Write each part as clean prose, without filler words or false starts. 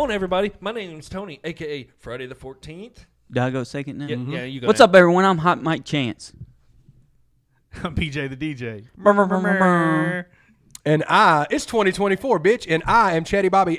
on, everybody. My name's Tony, a.k.a. Friday the 14th. Do I go second now? Yeah, you go What's up, everyone? I'm Hot Mike Chance. I'm PJ the DJ. And it's 2024, bitch, and I am Chatty Bobby,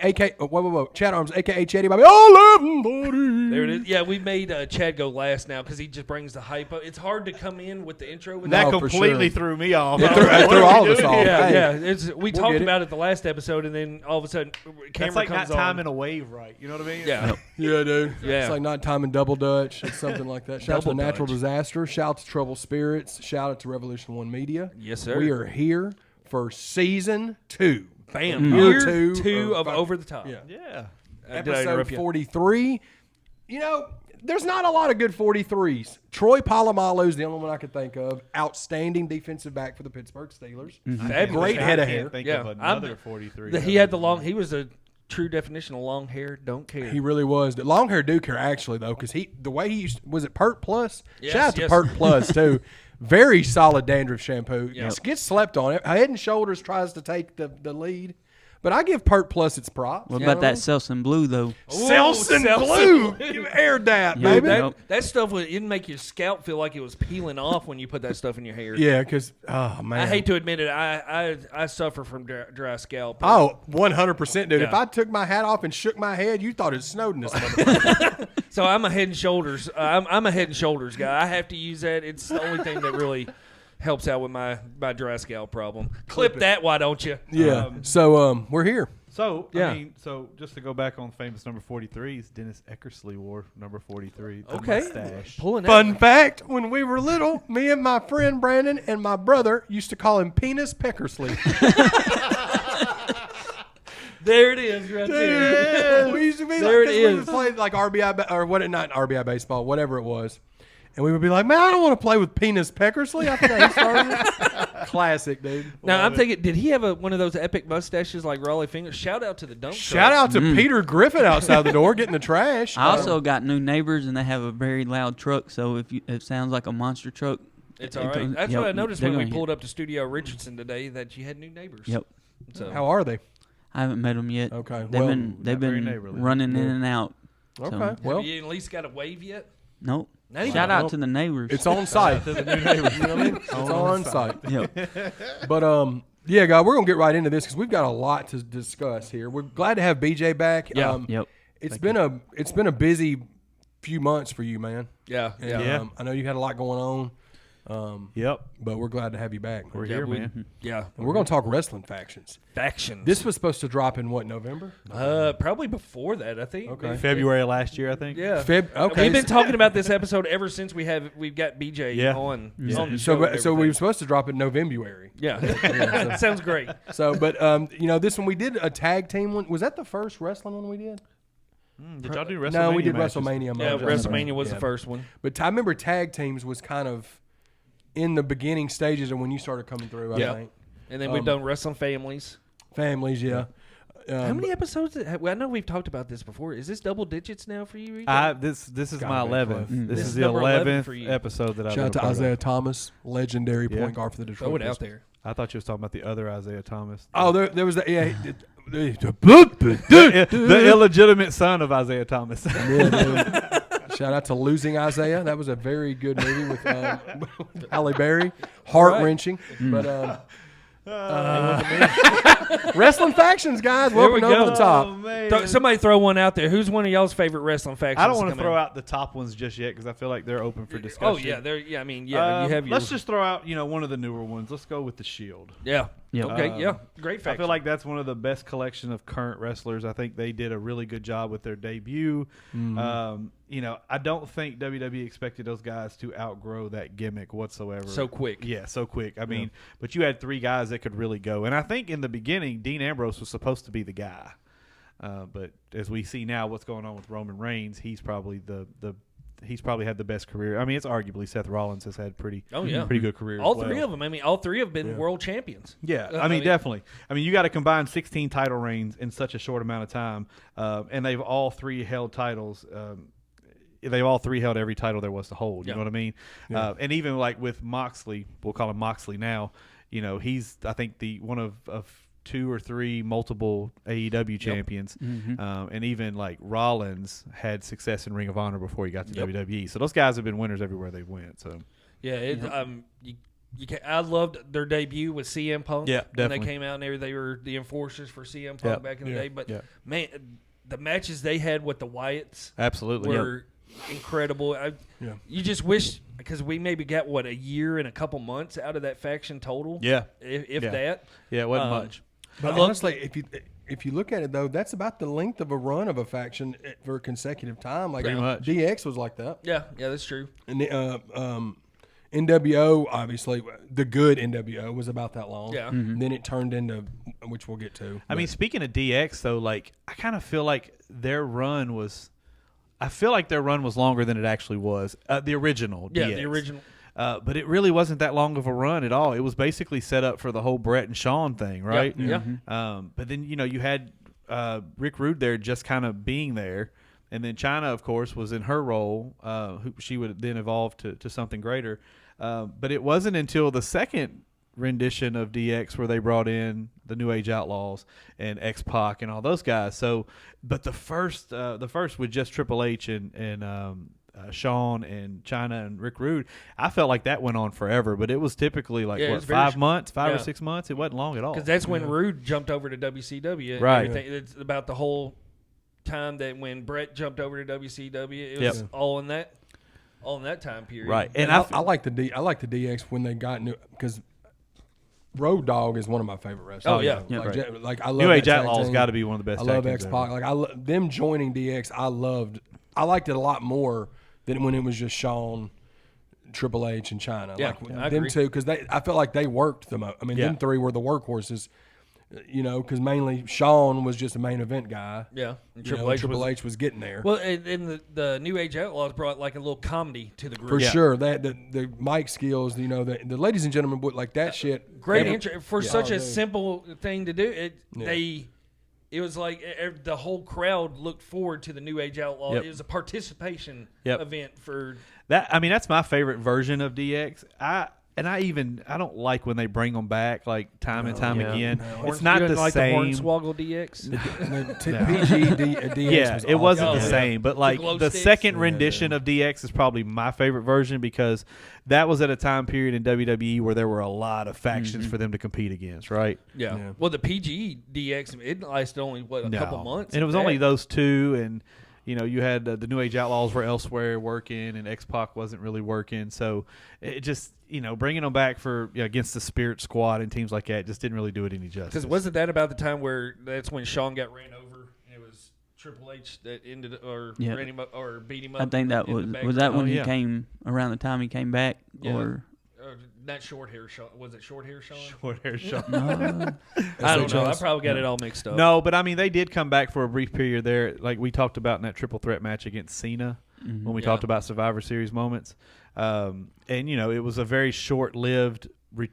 Chat Arms, a.k.a. Chatty Bobby. Oh, 11 There it is. Yeah, we made Chad go last now because he just brings the hype up. It's hard to come in with the intro. That No, completely for sure. threw me off. It threw all of us off. Yeah, Hey, yeah. We we'll talked get it. about it the last episode, and then all of a sudden, camera That's like comes not on. timing a wave right. You know what I mean? Yeah. Yeah, dude. Yeah. It's like not timing double Dutch. It's something like that. Shout out to Double Natural Dutch. Disaster. Shout out to Trouble Spirits. Shout out to Revolution One Media. Yes, sir. We are here for season 2. Bam. Year Year two two of- of Over the Top. Yeah. Yeah. Did I Episode interrupt you? 43. You know, there's not a lot of good 43s. Troy Polamalu is the only one I could think of. Outstanding defensive back for the Pittsburgh Steelers. Fabulous. Great head of I hair. can't think Yeah. of another 43. He had the long. He was a true definition of long hair. Don't care. He really was. Long hair do care actually though, because the way he used was it Pert Plus. Yes, Shout out to yes. Pert Plus too. Very solid dandruff shampoo. Yep. Gets slept on. Head and Shoulders tries to take the lead, but I give Pert Plus its props. What You about know that what Selsun Blue, though? Selsun Selsun Blue? You aired that, Yeah, baby. that- That stuff would it'd make your scalp feel like it was peeling off when you put that stuff in your hair. Yeah, because oh man, I hate to admit it. I suffer from dry scalp. Oh, 100%, dude. Yeah. If I took my hat off and shook my head, you thought it snowed in this motherfucker. So I'm a Head and Shoulders. I'm a Head and Shoulders guy. I have to use that. It's the only thing that really helps out with my dry scalp problem. Clip that, why don't you? Yeah. So we're here. So, Yeah. I mean, just to go back on famous number 43s, Dennis Eckersley wore number 43. The Okay. mustache. Pulling Fun fact, when we were little, me and my friend Brandon and my brother used to call him Penis Peckersley. There it is, right there. We used to be There like, it we would is. play like RBI, or what, not RBI baseball, whatever it was. And we would be like, man, I don't want to play with Penis Peckersley. I forgot he started it. Classic, dude. Now I'm thinking, did he have one of those epic mustaches like Raleigh Fingers? Shout out to the dump Shout out to Peter Griffin outside the door getting the trash. I also got new neighbors, and they have a very loud truck, so if it sounds like a monster truck, It's all right. That's yep, what I noticed they're when we gonna pulled up to Studio Richardson today, that you had new neighbors. Yep. So How are they? I haven't met them yet. Okay, They've well, been not very neighborly. running in and out. Okay, So, well, have you at least got a wave yet? nope. Not even Shout a- out to the neighbors. it's on site. To the new neighbors. You know what I mean? It's on site. Yep. But yeah, guys, we're gonna get right into this because we've got a lot to discuss here. We're glad to have BJ back. Yeah. Yep. It's been a busy few months for you, man. Yeah. And, Yeah. I know you had a lot going on. Yep. But we're glad to have you back. We're Yeah, here, we- man. Yeah. And we're gonna talk wrestling factions. Factions. This was supposed to drop in what, November? Probably before that, I think. Okay. February last year, I think. Yeah. Okay. We've been talking about this episode ever since we've got BJ Yeah. on. Yeah. on the show and So we were everything. supposed to drop in November. Yeah. That sounds great. So, but this one we did a tag team one. Was that the first wrestling one we did? Did y'all do WrestleMania? No, we did matches? WrestleMania. Yeah, matches. WrestleMania was Yeah. the first one. But I remember tag teams was kind of in the beginning stages of when you started coming through. I Yeah. think And then we've done Wrestling Families. families, yeah. How many episodes? I know we've talked about this before. Is this double digits now for you, Rico? This is Gotta my be 11th. close. This This is is the number 11 for 11th you. episode that I've Shout out to been a part of. Isaiah Thomas, legendary Yeah. point guard for the Detroit Throw it out Pistons. there. I thought you was talking about the other Isaiah Thomas. Oh, there was that. Yeah, The illegitimate son of Isaiah Thomas. Yeah, dude. Shout out to Losing Isaiah. That was a very good movie with Halle Berry. Heart wrenching. But wrestling factions, guys. There we Welcome over go. the top. Somebody throw one out there. Who's one of y'all's favorite wrestling factions? I don't want to coming throw in? out the top ones just yet because I feel like they're open for discussion. Oh yeah, there. Yeah, I mean, yeah, you have your. Let's just throw out, one of the newer ones. Let's go with the Shield. Yeah. Yep. Okay. Yeah. Great faction. I feel like that's one of the best collection of current wrestlers. I think they did a really good job with their debut. I don't think WWE expected those guys to outgrow that gimmick whatsoever. so quick. Yeah, so quick. I mean, but you had three guys that could really go. And I think in the beginning, Dean Ambrose was supposed to be the guy. But as we see now what's going on with Roman Reigns, he's probably he's probably had the best career. I mean, it's arguably Seth Rollins has had pretty good career. All as well. three of them. I mean, all three have been world champions. Yeah, I I mean, mean- definitely. I mean, you got to combine 16 title reigns in such a short amount of time, and they've all three held titles. They've all three held every title there was to hold. You know what I mean? Yeah. And even like with Moxley, we'll call him Moxley now. He's I think the one of 2 or 3 multiple AEW champions, and even like Rollins had success in Ring of Honor before he got to WWE. So those guys have been winners everywhere they went. So I loved their debut with CM Punk. Yeah, when definitely. they came out and they were the enforcers for CM Punk back in the day. But man, the matches they had with the Wyatts absolutely were incredible. You just wish, because we maybe got a year and a couple months out of that faction total. Yeah, if that. Yeah, it wasn't much. But honestly, if you look at it though, that's about the length of a run of a faction for a consecutive time. Like Pretty much. DX was like that. Yeah, that's true. And NWO, obviously, the good NWO was about that long. Yeah. Then it turned into, which we'll get to. I mean, speaking of DX though, like I kind of feel like their run was. I feel like their run was longer than it actually was. The original DX. The original. But it really wasn't that long of a run at all. It was basically set up for the whole Brett and Shawn thing, right? Yeah. But then, you had Rick Rude there just kind of being there. And then Chyna, of course, was in her role. She would then evolve to something greater. But it wasn't until the second rendition of DX where they brought in the New Age Outlaws and X-Pac and all those guys. So, but the first with just Triple H and Shawn and Chyna and Rick Rude, I felt like that went on forever. But it was typically like it was 5 months, 5 or 6 months. It wasn't long at all. Because that's when Rude jumped over to WCW. Right. It's about the whole time that when Brett jumped over to WCW. It was all in that time period. Right. And I like the DX when they got new, because Road Dogg is one of my favorite wrestlers. Oh, yeah. Like I love New Age that tag Outlaws team. got to be one of the best. I love tag teams X-Pac. ever. Like them joining DX. I liked it a lot more than when it was just Shawn, Triple H, and Chyna. Yeah, like I them agree. two, because I felt like they worked the most. I mean, them three were the workhorses. Because mainly Shawn was just a main event guy. Yeah. And Triple H was getting there. Well, and the New Age Outlaws brought like a little comedy to the group. For sure, that the mic skills, the ladies and gentlemen, would like that shit. Great intro for such a simple thing to do. It was like the whole crowd looked forward to the New Age Outlaw. Yep. It was a participation Yep. event for That. I mean, that's my favorite version of DX. I don't like when they bring them back like time and time again. Horn- It's not you the didn't like same. the Hornswoggle DX. DX Yeah, was it wasn't awesome. the same, but like glow the sticks? second rendition of DX is probably my favorite version because that was at a time period in WWE where there were a lot of factions for them to compete against, right? Yeah. Well, the PG DX, it lasted only a couple months, and it was only those two, and you had the New Age Outlaws were elsewhere working, and X-Pac wasn't really working, so it just bringing them back for against the Spirit Squad and teams like that just didn't really do it any justice. Because wasn't that about the time where that's when Shawn got ran over and it was Triple H that ended ran him up or beat him up? I think that was that when he came around the time he came back, or not short hair Shawn. Was it short hair Shawn? Short hair Shawn. I don't know. I probably got it all mixed up. No, but I mean they did come back for a brief period there, like we talked about in that triple threat match against Cena when we talked about Survivor Series moments. And it was a very short-lived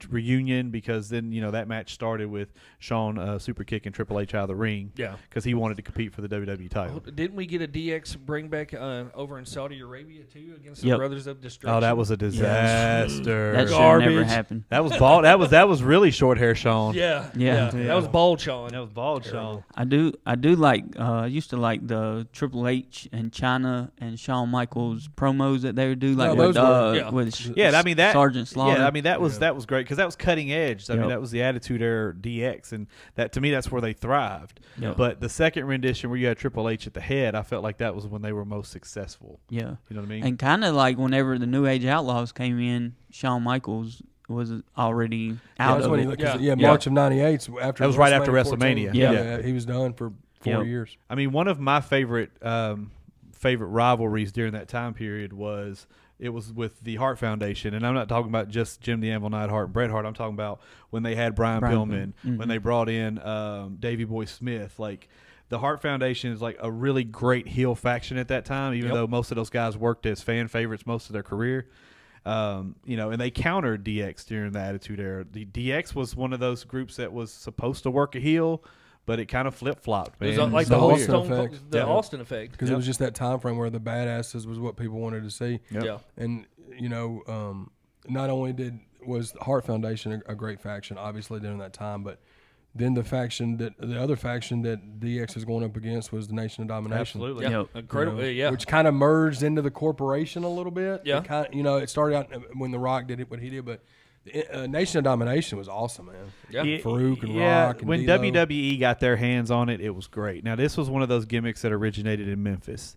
reunion because then that match started with Shawn super kicking Triple H out of the ring. Yeah, because he wanted to compete for the WWE title. Didn't we get a DX bring back over in Saudi Arabia too against the Brothers of Destruction? Oh, that was a disaster. That should never happen. That was bald. that was really short hair Shawn. Yeah. That was bald Shawn. That was bald Shawn. I do like. I used to like the Triple H and Chyna and Shawn Michaels promos that they would do, like with I mean that Sergeant Slaughter. Yeah, I mean that was great because that was cutting edge. I mean that was the Attitude Era DX, and that to me that's where they thrived. Yep. But the second rendition where you had Triple H at the head, I felt like that was when they were most successful. Yeah, you know what I mean. And kind of like whenever the New Age Outlaws came in, Shawn Michaels was already out of it. March of '98. After that was right after WrestleMania. 14. Yeah, he was done for 4 years. I mean, one of my favorite rivalries during that time period was with the Hart Foundation, and I'm not talking about just Jim the Anvil Neidhart and Bret Hart. I'm talking about when they had Brian Pillman, when they brought in Davey Boy Smith. Like the Hart Foundation is like a really great heel faction at that time, even though most of those guys worked as fan favorites most of their career. And they countered DX during the Attitude Era. The DX was one of those groups that was supposed to work a heel, but it kind of flip-flopped, man. It was like the Austin effect. Because it was just that time frame where the badasses was what people wanted to see. Yeah. And, not only was the Hart Foundation a great faction, obviously, during that time, but then the other faction that DX is going up against was the Nation of Domination. Absolutely. Yeah, Yep. incredible. Yeah, Which kind of merged into the corporation a little bit. Yeah. It kind of, it started out when The Rock did it, what he did, but Nation of Domination was awesome, man. yeah. Farouk and Rock and when D'Lo. WWE got their hands on it, it was great. Now, this was one of those gimmicks that originated in Memphis.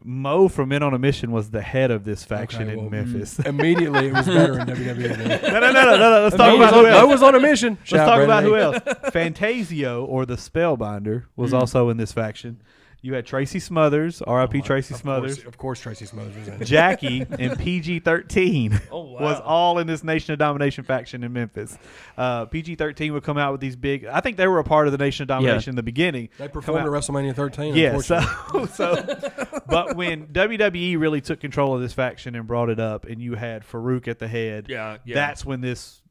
Mo from Men on a Mission was the head of this faction Okay, in well, Memphis. Immediately, it was better in WWE. Then. No. Let's talk about who Mo else. was on a mission. Let's Shout talk out about who Brandon else. Fantasio, or the Spellbinder, was also in this faction. You had Tracy Smothers, R.I.P. Tracy Smothers. Of course, Tracy Smothers was in it. Jackie and PG-13 Oh, wow. was all in this Nation of Domination faction in Memphis. PG-13 would come out with these big. I think they were a part of the Nation of Domination in the beginning. They performed at WrestleMania 13. Yeah, unfortunately. but when WWE really took control of this faction and brought it up, and you had Farouk at the head, Yeah. that's when this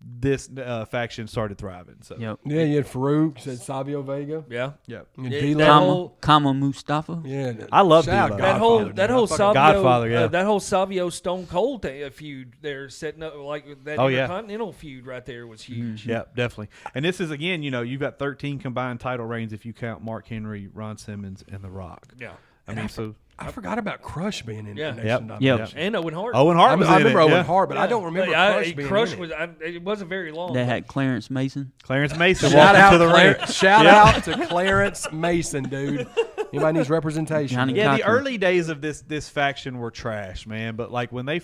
faction started thriving. So Yep. Yeah, you had Farouk, you said Savio Vega. Yeah. yeah. You had Yeah, D'Lo. that whole- Kama Mustafa. Yeah, I love shout out D'Lo. Godfather, That dude. whole Fucking Savio, Godfather, yeah. that whole Savio Stone Cold feud they're setting up, like that Oh, yeah. Intercontinental feud right there was huge. Yeah, definitely. And this is, again, you've got 13 combined title reigns if you count Mark Henry, Ron Simmons, and The Rock. Yeah. I mean, so I forgot about Crush being in Yeah. Nation Yep. of Domination. Yep. And Owen Hart. Owen Hart was I in remember it. Owen yeah. Hart, but I don't remember Crush being in it. It wasn't very long. They had Clarence Mason. Clarence Mason Shout walking out, to the ring. shout out to Clarence Mason, dude. Anybody needs representation. Johnny dude. Yeah, the Cochran. early days of this faction were trash, man. But like when they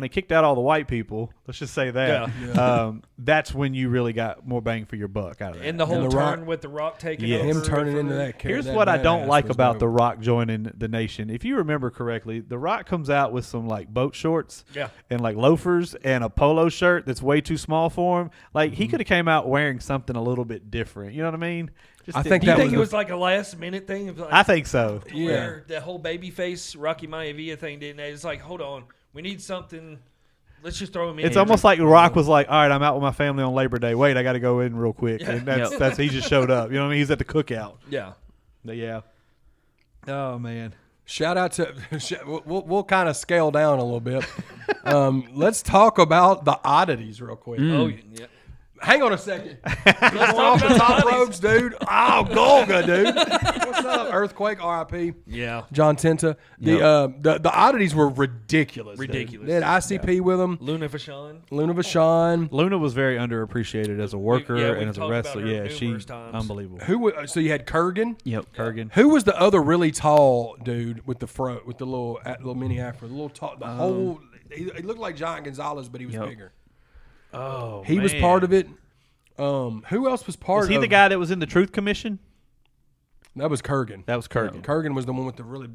kicked out all the white people, let's just say that, that's when you really got more bang for your buck out of that. And the whole The turn Rock- with the Rock taking Yes. over. Him turning for- into that character. Here's that what I don't badass like was about dope. The Rock joining the Nation. If you remember correctly, The Rock comes out with some like boat shorts Yeah. and like loafers and a polo shirt that's way too small for him. Like he could have came out wearing something a little bit different. You know what I mean? Just I didn't- think Do you that think was it was like a last minute thing? Of like, I think so. Yeah. where the whole babyface Rocky Maivia thing didn't. It's like, hold on, we need something. Let's just throw him in. It's almost like The Rock was like, all right, I'm out with my family on Labor Day. Wait, I got to go in real quick. And that's he just showed up. You know what I mean? He's at the cookout. yeah. But yeah. Oh, man. Shout out to we'll kind of scale down a little bit. Let's talk about the oddities real quick. Oh yeah. Hang on a second. Let's talk about top ropes, dude. Oh, Golga, dude. What's up, Earthquake? R.I.P. Yeah. John Tenta. The oddities were ridiculous. dude. Ridiculous. They had ICP with them. Luna Vachon. Luna Vachon. Luna was very underappreciated as a worker we've and as a talked wrestler. about her Yeah, she numerous times. unbelievable. So you had Kurgan. Yep. Kurgan. Who was the other really tall dude with the fro with the little mini afro? The little tall. The whole. He looked like Giant Gonzalez, but he was Yep. bigger. Oh, He was part of it. Who else was part Was he of the guy that was in the Truth Commission? That was Kurgan. That was Kurgan. Kurgan was the one with the really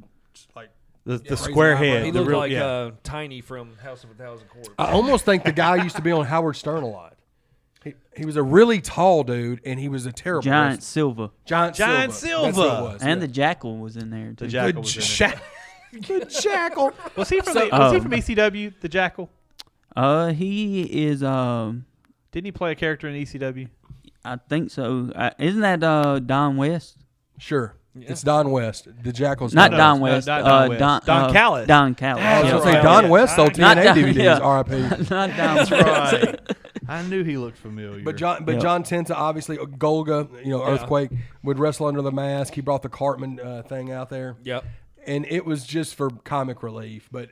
like. The crazy square eyebrows. head. He the looked real, like yeah. Tiny from House of a Thousand Corpses. I almost think the guy used to be on Howard Stern a lot. He was a really tall dude, and he was a terrible Giant wrestler. Silva. Giant Giant Silva. That's Silva. what it was. And yeah. the Jackal was in there, too. The Jackal was in it. The Jackal. Was he from ECW, the Jackal? He is, Didn't he play a character in ECW? I think so. Isn't that Don West? Sure. It's Don West. The Jackal's Not No, Don it's West. not Don West. Don Callis. Don Callis. I was yeah. going to say right. Don Yeah. West sold Not TNA Don- DVDs. yeah. R.I.P. Not Don That's West. right. I knew he looked familiar. But John Tenta, obviously, Golga, Earthquake, would wrestle under the mask. He brought the Cartman thing out there. Yep. And it was just for comic relief. But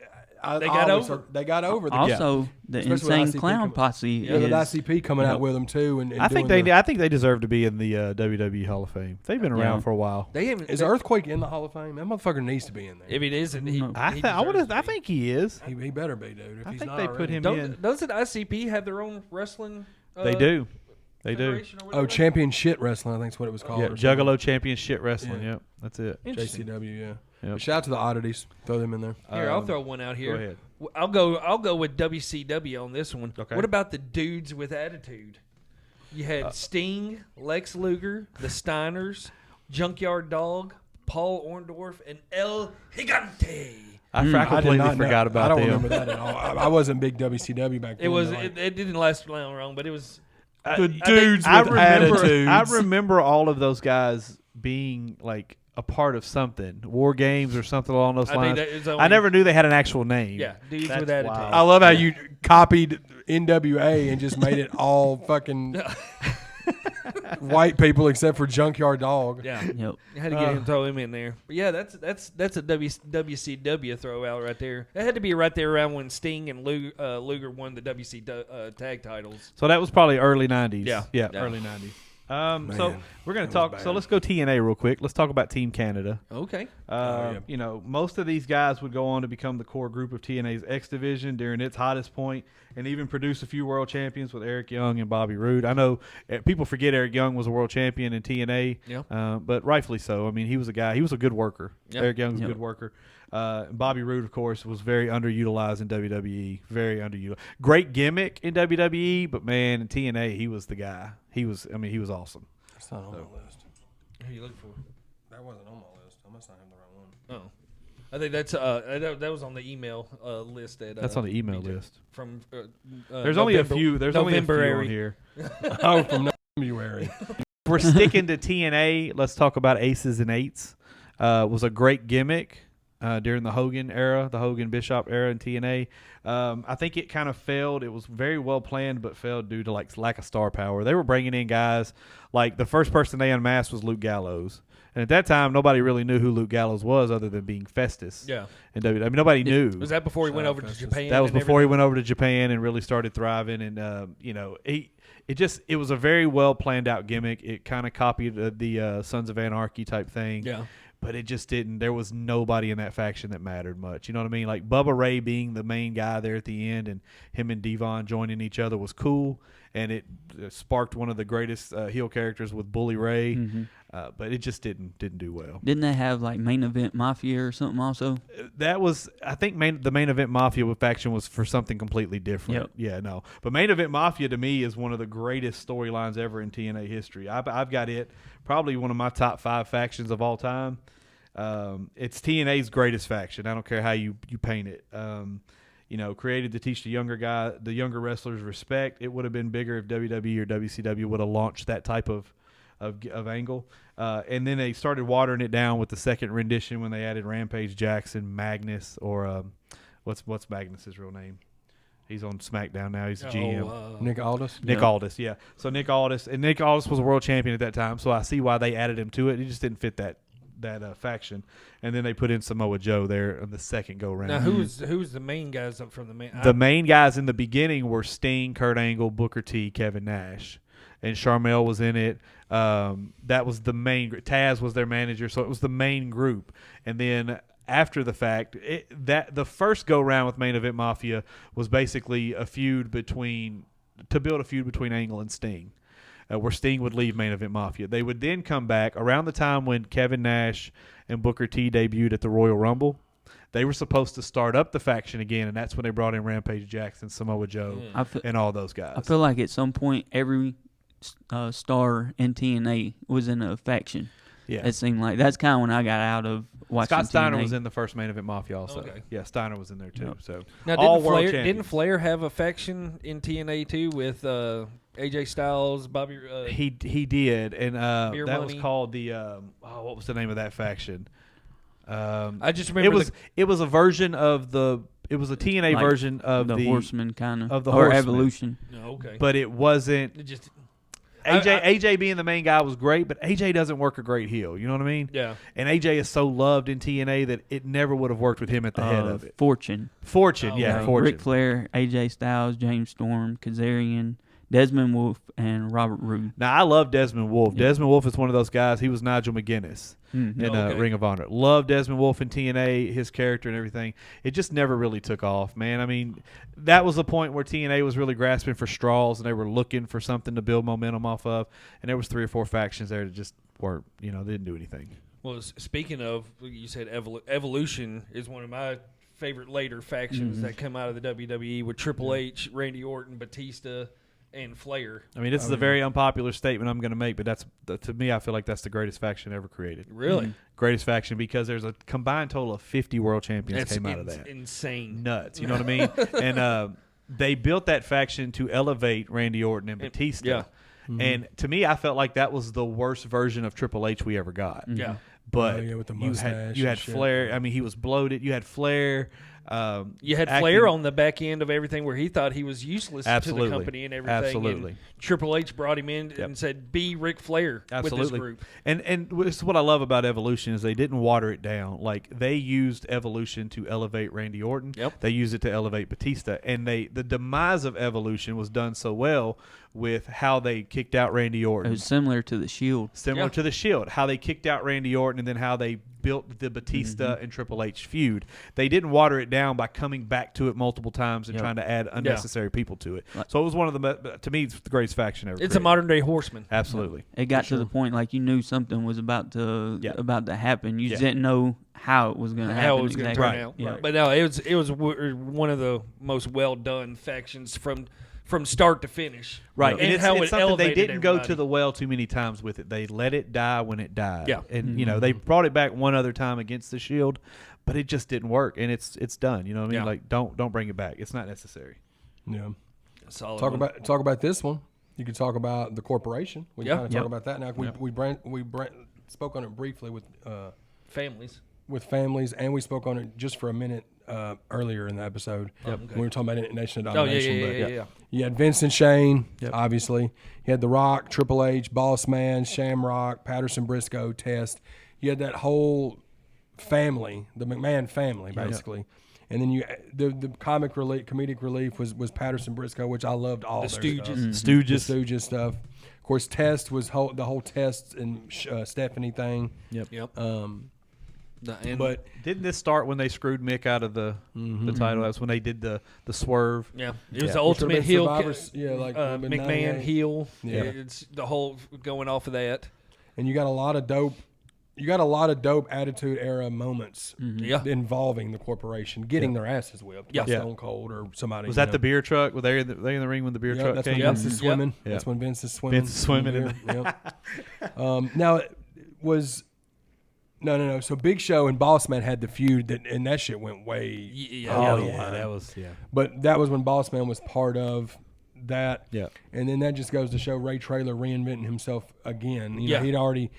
They got over. They got over. Also, the Especially with Insane ICP Clown coming- Posse Yeah, with is... ICP coming out with them too, and I think doing I think they deserve to be in the WWE Hall of Fame. They've been around Yeah. for a while. They haven't. Is Earthquake in the Hall of Fame? That motherfucker needs to be in there. If it isn't, he. I he deserves deserves to I be. think he is. He better be, dude. If I he's think not they put already. him in. Doesn't ICP have their own wrestling? They do. They do. federation or Oh, whatever? champion shit wrestling, I think is what it was called. Yeah, or something. Juggalo Championship Wrestling. Yeah. Yep, that's it. Interesting. JCW, yeah. Yep. But shout out to the oddities. Throw them in there. Here, I'll throw one out here. Go ahead. I'll go with WCW on this one. Okay. What about the dudes with attitude? You had Sting, Lex Luger, the Steiners, Junkyard Dog, Paul Orndorff, and El Gigante. I completely forgot about I don't them. remember that at all. I wasn't big WCW back then. It was. but, like, It didn't last long, but it was. I The think- dudes I with remember, attitudes. I remember all of those guys being like a part of something, War Games or something along those I think lines. that is I only- never knew they had an actual name. Yeah, Dudes That's with Attitude. wild. I love how you copied NWA and just made it all fucking white people except for Junkyard Dog. Yeah, Yep. I had to get him, throw him in there. But yeah, that's a WCW throw out right there. It had to be right there around when Sting and Luger won the WC tag titles. So that was probably early 90s. Yeah. Yeah, Yeah. early 90s. So we're going to that was talk. So bad. let's go TNA real quick. Let's talk about Team Canada. Okay. yeah. You know, most of these guys would go on to become the core group of TNA's X Division during its hottest point, and even produce a few world champions with Eric Young and Bobby Roode. I know people forget Eric Young was a world champion in TNA, but rightfully so. I mean, he was a guy. He was a good worker. Yep. Eric Young's a Yep. good worker. Bobby Roode, of course, was very underutilized in WWE. Very underutilized. Great gimmick in WWE, but man, in TNA, he was the guy. He was awesome. That's not on my list. Who are you looking for? That wasn't on my list. I must not have the right one. Oh, I think that was on the email list. That's on the email BJ list. from. There's only a few. There's only a few November-ary. on here. Oh, from February. If we're sticking to TNA, let's talk about Aces and Eights. Was a great gimmick during the Hogan era, the Hogan Bishop era in TNA. I think it kind of failed. It was very well planned, but failed due to like lack of star power. They were bringing in guys like the first person they unmasked was Luke Gallows, and at that time nobody really knew who Luke Gallows was other than being Festus. Yeah. And WWE. I mean, nobody knew. Was that before he went Shout over out to Festus. Japan? That was and before he everything? went over to Japan and really started thriving. And you know, it was a very well planned out gimmick. It kind of copied the Sons of Anarchy type thing. Yeah. But it just didn't. There was nobody in that faction that mattered much. You know what I mean? Like Bubba Ray being the main guy there at the end, and him and Devon joining each other was cool, and it sparked one of the greatest heel characters with Bully Ray. But it just didn't do well. Didn't they have like Main Event Mafia or something also? That was, I think, the main event Mafia faction was for something completely different. Yep. Yeah, no. But main event Mafia to me is one of the greatest storylines ever in TNA history. I've got it probably one of my top 5 factions of all time. It's TNA's greatest faction. I don't care how you paint it. You know, created to teach the younger wrestlers respect. It would have been bigger if WWE or WCW would have launched that type of angle. And then they started watering it down with the second rendition when they added Rampage Jackson, Magnus, or what's Magnus's real name? He's on SmackDown now. He's a GM. Nick Aldis. Nick Aldis, yeah. So Nick Aldis was a world champion at that time. So I see why they added him to it. He just didn't fit that faction. And then they put in Samoa Joe there on the second go round. Now, who was the main guys up from the main? The main guys in the beginning were Sting, Kurt Angle, Booker T, Kevin Nash, and Sharmell was in it. That was the main. Taz was their manager, so it was the main group. And then after the fact, the first go round with Main Event Mafia was basically to build a feud between Angle and Sting. Where Sting would leave Main Event Mafia. They would then come back around the time when Kevin Nash and Booker T debuted at the Royal Rumble. They were supposed to start up the faction again, and that's when they brought in Rampage Jackson, Samoa Joe, and all those guys. I feel like at some point every star in TNA was in a faction. Yeah. It seemed like that's kind of when I got out of watching Scott Steiner TNA. was in the first Main Event Mafia also. Okay. Yeah, Steiner was in there too. Yep. So Now, all didn't world Flair, champions. didn't Flair have a faction in TNA too with AJ Styles, Bobby? He did, and Beer that Money. was called the what was the name of that faction? I just remember it was a version of it was a TNA Like version of the Horsemen kind of the or Horsemen. Evolution. okay. but it wasn't. It just AJ being the main guy was great, but AJ doesn't work a great heel. You know what I mean? yeah. And AJ is so loved in TNA that it never would have worked with him at the head of it. Fortune. Fortune, Oh, yeah, okay. Fortune. Ric Flair, AJ Styles, James Storm, Kazarian, Desmond Wolfe, and Robert Roode. Now I love Desmond Wolfe. Yeah. Desmond Wolfe is one of those guys. He was Nigel McGuinness in Okay. Ring of Honor. Love Desmond Wolfe in TNA, his character and everything. It just never really took off, man. I mean, that was the point where TNA was really grasping for straws and they were looking for something to build momentum off of. And there was 3 or 4 factions there that just weren't, they didn't do anything. Well, speaking of, you said Evolution is one of my favorite later factions that come out of the WWE with Triple H, Randy Orton, Batista, and Flair. I mean, this is a very unpopular statement I'm going to make, but to me, I feel like that's the greatest faction ever created. Really? Greatest faction because there's a combined total of 50 world champions That's came out of that. insane. Nuts, you know what I mean? And they built that faction to elevate Randy Orton and Batista. Yeah. And to me, I felt like that was the worst version of Triple H we ever got. Yeah. but Oh, yeah, with the you mustache had and shit. Flair. I mean, he was bloated. You had Flair. You had acting- Flair on the back end of everything where he thought he was useless Absolutely. to the company and everything. Absolutely. And Triple H brought him in Yep. and said, "Be Ric Flair with this group." And this is what I love about Evolution is they didn't water it down. Like they used Evolution to elevate Randy Orton. Yep. They used it to elevate Batista. And the demise of Evolution was done so well with how they kicked out Randy It Orton. was similar to the Shield. Similar Yeah. to the Shield, how they kicked out Randy Orton and then how they built the Batista and Triple H feud. They didn't water it down by coming back to it multiple times and Yep. trying to add unnecessary people to it. Right. So it was one of to me, it's the greatest faction ever. It's a created. modern day Horseman. Absolutely. It got to the point like you knew something was about to happen. You just didn't know how it was going to happen. How it was going to exactly. turn out. Yeah. But no, it was one of the most well done factions from start to finish. Right, and and it's, how it's it something they elevated didn't go to everybody. the well too many times with it. They let it die when it died. Yeah. And you know they brought it back one other time against the Shield, but it just didn't work, and it's done. You know what I mean? Yeah. Like don't bring it back. It's not necessary. Yeah. Solid Talk one. about this one. You could talk about the corporation. We Yeah. can kind of Yep. talk about that now. We spoke on it briefly families. with families, and we spoke on it just for a minute earlier in the episode. Yep. We were talking about Nation of Oh yeah, Domination. yeah, but yeah. you had Vince and Shane, obviously. You had The Rock, Triple H, Boss Man, Shamrock, Patterson, Briscoe, Test. You had that whole family, the McMahon family, basically. And then the comedic relief was Patterson, Briscoe, which I loved all The their Stooges. stuff. Stooges. The Stooges stuff. Of course, Test was the whole Test and Stephanie thing. Yep. But Didn't this start when they screwed Mick out of the title? That's when they did the swerve. yeah, it was Yeah. the ultimate heel. like McMahon 98. heel. Yeah. It's the whole going off of that. And you got a lot of dope. You got a lot of dope Attitude Era moments Yeah. involving the corporation getting their asses whipped by Yeah. Stone Cold or somebody. Was you that know. the beer truck? Were they in the ring when the beer Yeah, truck that's came? when Vince is Yep. swimming. Yeah. That's when Vince is swimming. Vince is swimming in the Yep. Now it was no. So Big Show and Boss Man had the feud, and that shit went way. Yeah. Oh yeah. yeah, that was But that was when Boss Man was part of that. Yeah. And then that just goes to show Ray Traylor reinventing himself again. You know, Yeah. he'd already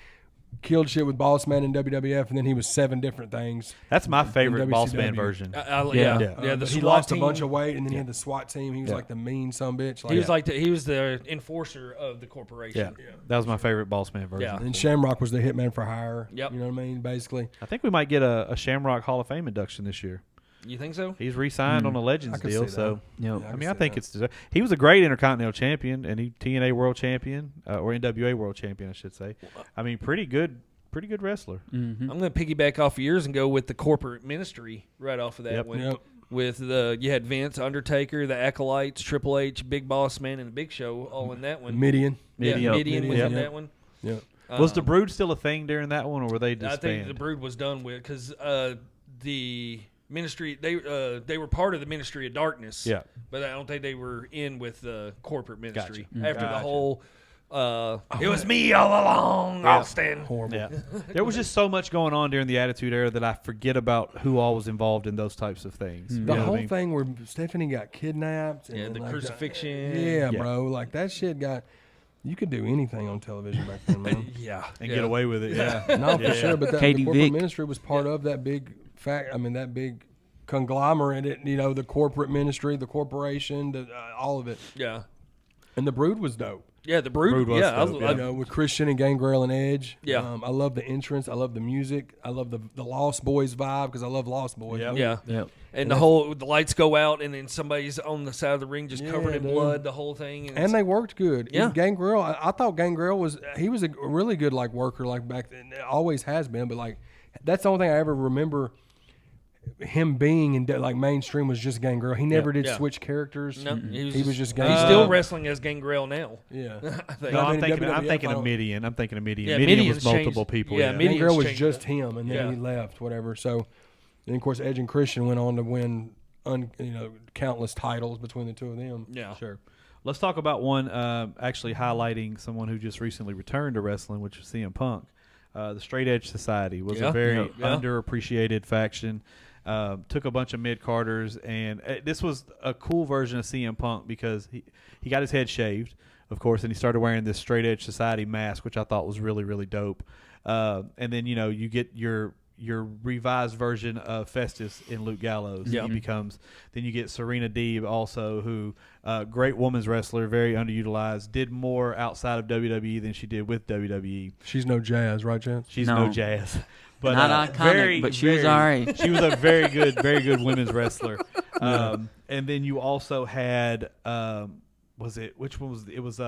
killed shit with Boss Man in WWF, and then he was 7 different things. That's my favorite Boss WCW. Man version. Yeah. Yeah. The But he SWAT lost team. a bunch of weight, and then he had the SWAT team. He was like the mean sumbitch. He was he was the enforcer of the corporation. Yeah. That was my favorite Boss Man version. Yeah. and Shamrock was the hitman for hire. Yep. You know what I mean? Basically. I think we might get a Shamrock Hall of Fame induction this year. You think so? He's re-signed on a Legends I can deal, see so Yep. Yeah, I can mean, I see think that. it's deserved. He was a great Intercontinental Champion and he TNA World Champion or NWA World Champion, I should say. I mean, pretty good wrestler. Mm-hmm. I'm going to piggyback off of yours and go with the corporate ministry right off of that Yep. one. Yep. With you had Vince, Undertaker, the Acolytes, Triple H, Big Boss Man, and the Big Show all in that one. Midian. Yeah, Midian. Midian was Yep. in that one. Yeah. Was the Brood still a thing during that one, or were they I disbanded? think the Brood was done with because the ministry they were part of the Ministry of Darkness. Yeah. but I don't think they were in with the corporate ministry Gotcha. after the Gotcha. whole. It was me all along, Austin. Horrible. Yeah. There was just so much going on during the Attitude Era that I forget about who all was involved in those types of things. The You know what I whole mean? thing where Stephanie got kidnapped. And Yeah, the like, crucifixion. Yeah, Yeah. bro. Like that shit got. You could do anything on television back then, man. Yeah, And get away with it. Yeah. No, for sure. But the Katie corporate Vick. ministry was part of that big fact. I mean, that big conglomerate. You know, the corporate ministry, the corporation, all of it. Yeah, And the Brood was dope. yeah. The Brood. Brood was yeah, dope, You know, with Christian and Gangrel and Edge. Yeah. I love the entrance. I love the music. I love the Lost Boys vibe because I love Lost Boys. Yep. yeah. Yep. And the lights go out, and then somebody's on the side of the ring just Yeah, covered in dude. blood. The whole thing. And they worked good. Yeah. Gangrel, I thought Gangrel was a really good like worker like back then. Always has been, but like that's the only thing I ever remember him being in like mainstream was just Gangrel. He never did Yeah. switch characters. No, He was just He's Gangrel. still wrestling as Gangrel now. Yeah. I think. No, I I'm mean, thinking WWF, of Midian. I'm thinking of Midian. Yeah, Midian Midian's was multiple changed. people. Yeah, Yeah. Midian's Gangrel was changed just up. him, and then Yeah. he left, whatever. So, then of course Edge and Christian went on to win, countless titles between the two of them. Yeah. Sure. Let's talk about one actually highlighting someone who just recently returned to wrestling, which was CM Punk. The Straight Edge Society was Yeah. a very Yeah. underappreciated faction. Took a bunch of mid-carders, and this was a cool version of CM Punk because he got his head shaved, of course, and he started wearing this Straight Edge Society mask, which I thought was really, really dope. And then you get your revised version of Festus in Luke Gallows. Yeah. He becomes. Then you get Serena Deeb also, who great women's wrestler, very underutilized. Did more outside of WWE than she did with WWE. She's no Jazz, right, Chance? She's no Jazz. But not iconic, but she was all right. She was a very good women's wrestler. And then you also had which one was it? It was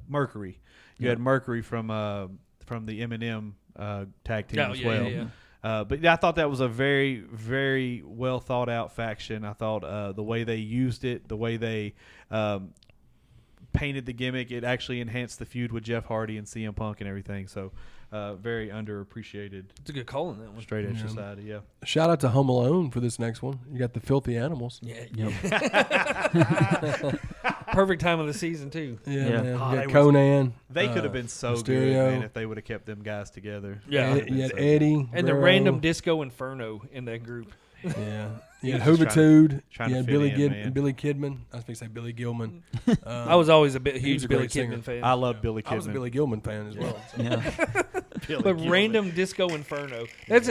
Mercury. You had Mercury from the M&M tag team as well. Yeah. But I thought that was a very, very well thought out faction. I thought the way they used it, the way they painted the gimmick, it actually enhanced the feud with Jeff Hardy and CM Punk and everything. So very underappreciated. It's a good call in that one. Straight edge society, yeah. Shout out to Home Alone for this next one. You got the Filthy Animals. Yeah. Perfect time of the season too. Yeah, Yeah. man. Oh, You they got Conan. They could have been so good, Mysterio. man, if they would have kept them guys together. Yeah. You had Eddie. And the Guerrero. random Disco Inferno in that group. Yeah. You He had was just Hoovertude. trying You to had fit in, man. Billy Kidman. I was going to say Billy Gilman. I was always a he was huge a Billy great singer. Kidman fan. I love Billy Kidman. I was a Billy Gilman fan as well. So. Yeah. Billy But Kidman. random Disco Inferno. That's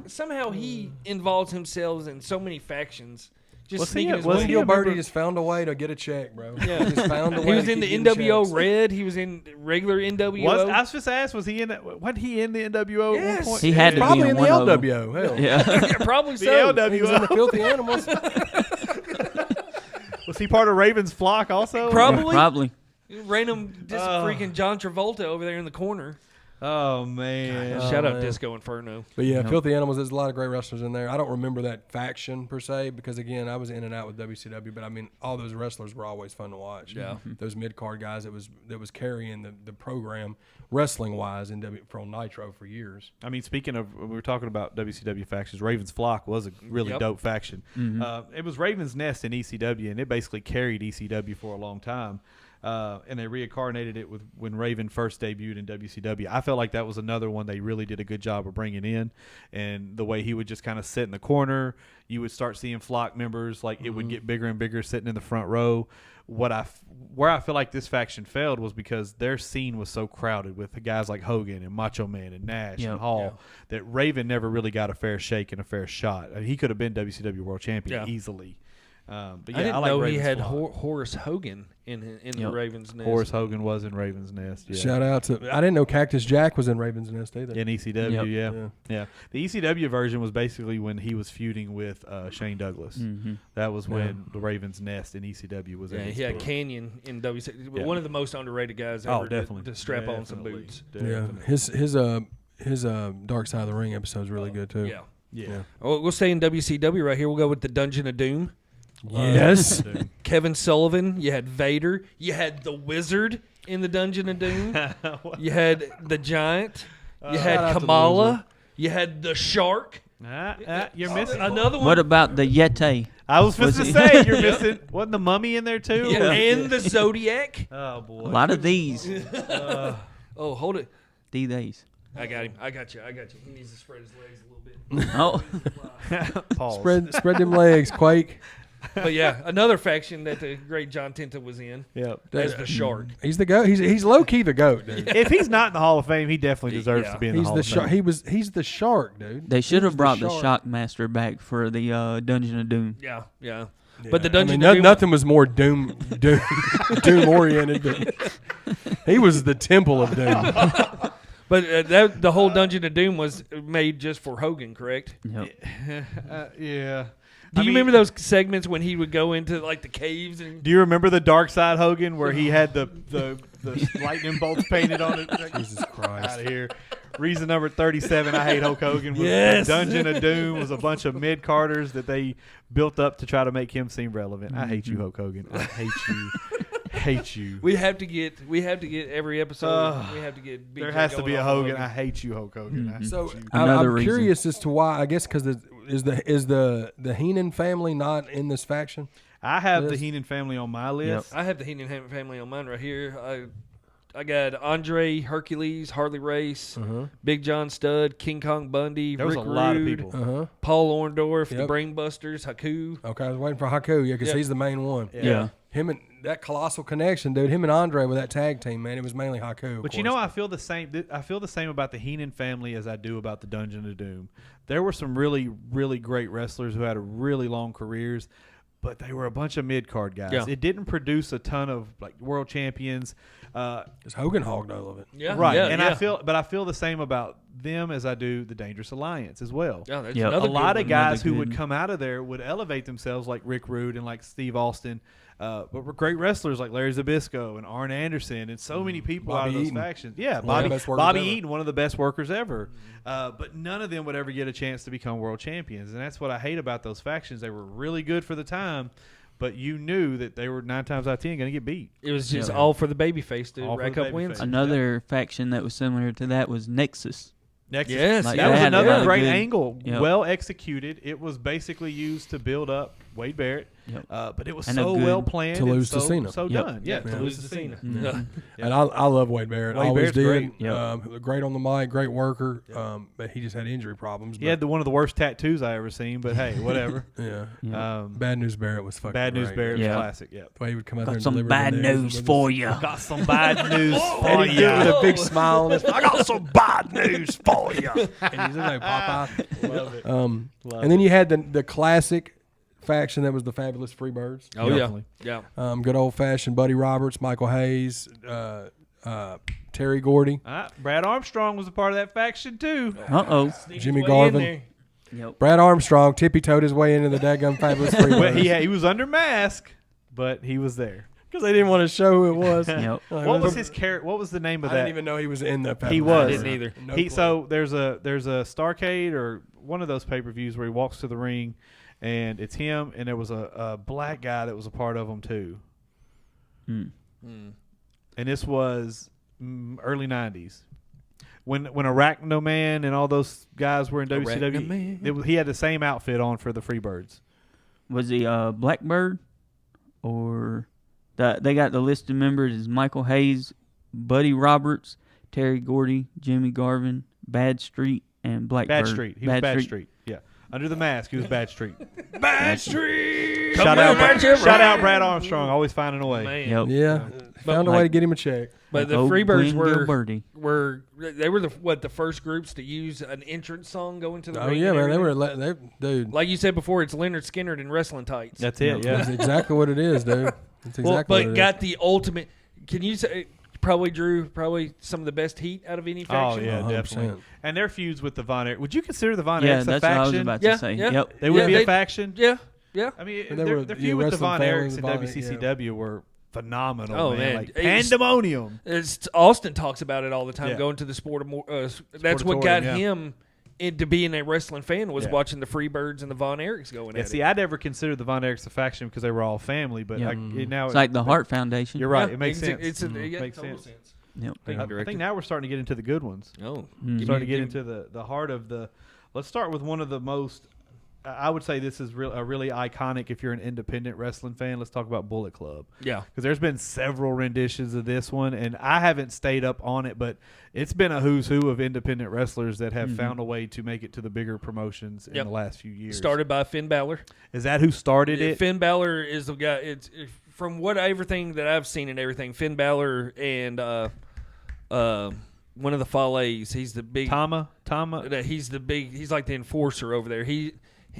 somehow he involves himself in so many factions. Just Was he sneaking a- his was way. he a Gilberti member- just found a way to get a check, bro. Yeah. He just found a way He was to in the keep getting NWO checks. Red. He was in regular NWO. I was just asked, was he in that? Wasn't he in the NWO at one Yes. point? He had to be Probably in in the one of them. LWO. Hell. Yeah. Yeah, probably The so. LWO. He was in the Filthy Animals. Was he part of Raven's flock also? Probably. Probably. Random freaking John Travolta over there in the corner. Oh man. Shout out man. Disco Inferno. But yeah, Yep. Filthy Animals, there's a lot of great wrestlers in there. I don't remember that faction per se because, again, I was in and out with WCW. But, I mean, all those wrestlers were always fun to watch. Yeah. Those mid-card guys that was carrying the program wrestling-wise from Nitro for years. I mean, speaking of, we were talking about WCW factions. Raven's Flock was a really Yep. dope faction. It was Raven's Nest in ECW, and it basically carried ECW for a long time. And they reincarnated it when Raven first debuted in WCW. I felt like that was another one they really did a good job of bringing in, and the way he would just kind of sit in the corner, you would start seeing flock members, like it would get bigger and bigger sitting in the front row. Where I feel like this faction failed was because their scene was so crowded with the guys like Hogan and Macho Man and Nash and Hall that Raven never really got a fair shake and a fair shot. He could have been WCW World Champion easily. But yeah, I didn't like know he Raven's had Flock. Horace Hogan in the Raven's Nest. Horace Hogan was in Raven's Nest. Yeah. Shout out to – I didn't know Cactus Jack was in Raven's Nest either. In ECW, Yep. yeah. The ECW version was basically when he was feuding with Shane Douglas. That was when the Raven's Nest in ECW was. Yeah, in he had Canyon in WCW. Yeah. One of the most underrated guys Oh, ever definitely. to strap on some Definitely. boots. Yeah. Definitely. His Dark Side of the Ring episode is really good, too. Yeah. Yeah. We'll stay in WCW right here. We'll go with the Dungeon of Doom. Yes. Kevin Sullivan. You had Vader. You had the Wizard in the Dungeon of Doom. You had the Giant. You Shout had out to the Kamala. You had the Shark. You're missing. Another one. What about the Yeti? I was supposed to Was say you're missing. Wasn't the Mummy in there too? Yeah, and the Zodiac. Oh boy. A lot of these. Oh, hold it. These. I got him. I got you. He needs to spread his legs a little bit. Oh, Pause. Spread them legs, Quake. But yeah, another faction that the great John Tenta was in. Yep. As the Shark. He's the goat. He's low key the goat, dude. If he's not in the Hall of Fame, he definitely deserves Yeah. to be in the He's Hall the of Fame. shark. He's the shark, dude. they should He was have brought the shark. Shockmaster back for the Dungeon of Doom. Yeah. Yeah. But the I Dungeon mean, of Doom. nothing was more doom oriented. Than, he was the Temple of Doom. But the whole Dungeon of Doom was made just for Hogan, correct? Yep. Yeah. Do you remember those segments when he would go into like the caves and? Do you remember the Dark Side Hogan where he had the lightning bolts painted on it? Jesus Christ. Out of here. Reason number 37, I hate Hulk Hogan. Was Yes. the Dungeon of Doom was a bunch of mid-carders that they built up to try to make him seem relevant. I hate you, Hulk Hogan. I hate you. Hate you. We have to get every episode. We have to get. BJ There has to going be a off Hogan. I hate you, Hulk Hogan. I hate So you. Another I'm reason. curious as to why. I guess because is the Heenan family not in this faction? I have the Yes. Heenan family on my list. I have the Heenan family on mine right here. I got Andre, Hercules, Harley Race, Big John Studd, King Kong Bundy, There was Rick a lot of Rude, people. Paul Orndorff, the Yep. Brainbusters, Haku. Okay, I was waiting for Haku, yeah, because Yep. he's the main one. Yeah. Him and that colossal connection, dude. Him and Andre with that tag team, man. It was mainly Haku. But you know, I feel the same. I feel the same about the Heenan family as I do about the Dungeon of Doom. There were some really, really great wrestlers who had a really long careers, but they were a bunch of mid card guys. Yeah. It didn't produce a ton of like world champions. because Hogan hogged all of it. Yeah, Right, yeah, and yeah. I feel the same about them as I do the Dangerous Alliance as well. Yeah, that's Yeah. another A lot good of one. guys who Another would good- come out of there would elevate themselves like Rick Rude and like Steve Austin, but were great wrestlers like Larry Zbyszko and Arn Anderson and so many people out of Bobby those Eaton. factions. Yeah, One of the Bobby, best workers Bobby ever. Eaton, one of the best workers ever. But none of them would ever get a chance to become world champions, and that's what I hate about those factions. They were really good for the time, but you knew that they were 9 times out of 10 going to get beat. It was just Yeah. all for the babyface to All for rack the up babyface. wins. Another faction that was similar to that was Nexus. Nexus. Yes, Like, that they was had a another lot of great good- angle. Yep. Well executed. It was basically used to build up Wade Barrett, Yep. but it was And a so good- well planned To and lose to so, Cena. so Yep. done. Yeah, to lose to Cena. Mhm. And I love Wade Barrett. Wade Always Barrett's did. great. Yep. Great on the mic, great worker. But he just had injury problems. He had one of the worst tattoos I ever seen, but hey, whatever. yeah. Yeah. Bad News Barrett was fucking Bad News great. Barrett's Yeah. classic. Yeah. The way he would come out there Got and some deliver bad the news for you. Got some bad news for And he did it with you. a big smile on his face. I got some bad news for you. And he's like Popeye. Love it. And then you had the classic faction that was the Fabulous Freebirds. Oh Definitely. yeah. Good old fashioned Buddy Roberts, Michael Hayes, Terry Gordy, Brad Armstrong was a part of that faction too. Uh-oh. Jimmy Way in Garvin. there. Yep. Brad Armstrong tippy toed his way into the daggum Fabulous Well, Freebirds he was under mask, but he was there. because they didn't want to show who it was. Yep. Like, What was his character? What was the name of I that? didn't even know he was in the. He Fabulous was. I didn't either. No He clue. so there's a Starcade or one of those pay-per-views where he walks to the ring, and it's him, and there was a black guy that was a part of them too. Mm. And this was early '90s when Arachno Man and all those guys were in Arachno Man. WCW. He had the same outfit on for the Freebirds. Was he Blackbird? Or they got the listed members as Michael Hayes, Buddy Roberts, Terry Gordy, Jimmy Garvin, Bad Street, and Blackbird. Bad Street. He was Bad Street. Yeah, under the mask, he was Bad Street. Bad Street. Shout out Brad Armstrong, always finding a way. Man. Yep. Yeah, found a way to get him a check. But the Old Freebirds Glenn Gilberti. were the first groups to use an entrance song going to the Oh ring. yeah, and man, everything. dude. Like you said before, it's Leonard Skinner in wrestling tights. That's it. Yeah. That's exactly what it is, dude. That's exactly what but it got the ultimate. Can you say probably drew some of the best heat out of any Oh faction? yeah, 100%. definitely. And their feuds with the Von Erich. Would you consider the Von Yeah, Erichs a that's what I was faction? about Yeah, to say. yeah. Yep. They would Yeah, be a they- faction. Yeah, yeah. I mean, They their were- feud yeah, with the wrestling Von families, Erichs in Von- WCCW were phenomenal. Oh, man, man. like It's- pandemonium. Austin talks about it all the time. Yeah. Going to the sport of that's what Sportatorium, got yeah. him into being a wrestling fan was Yeah. watching the Freebirds and the Von Erichs going Yeah, at see, it. I never considered the Von Erichs a faction because they were all family, but Yeah. now It's like the Hart Foundation. You're right. Yeah, It makes sense. It's Mhm. it Makes total sense. Yep. I think now we're starting to get into the good ones. Oh, Mhm. Starting to get into the heart of the. Let's start with one of the most. I would say this is a really iconic. If you're an independent wrestling fan, let's talk about Bullet Club. yeah. Because there's been several renditions of this one, and I haven't stayed up on it, but it's been a who's who of independent wrestlers that have found a way to make it to the bigger promotions in Yep. the last few years. Started by Finn Balor. Is that who started it? Finn Balor is the guy. It's from everything that I've seen and everything. Finn Balor and one of the Falays. He's the big. Tama. He's the big. He's like the enforcer over there.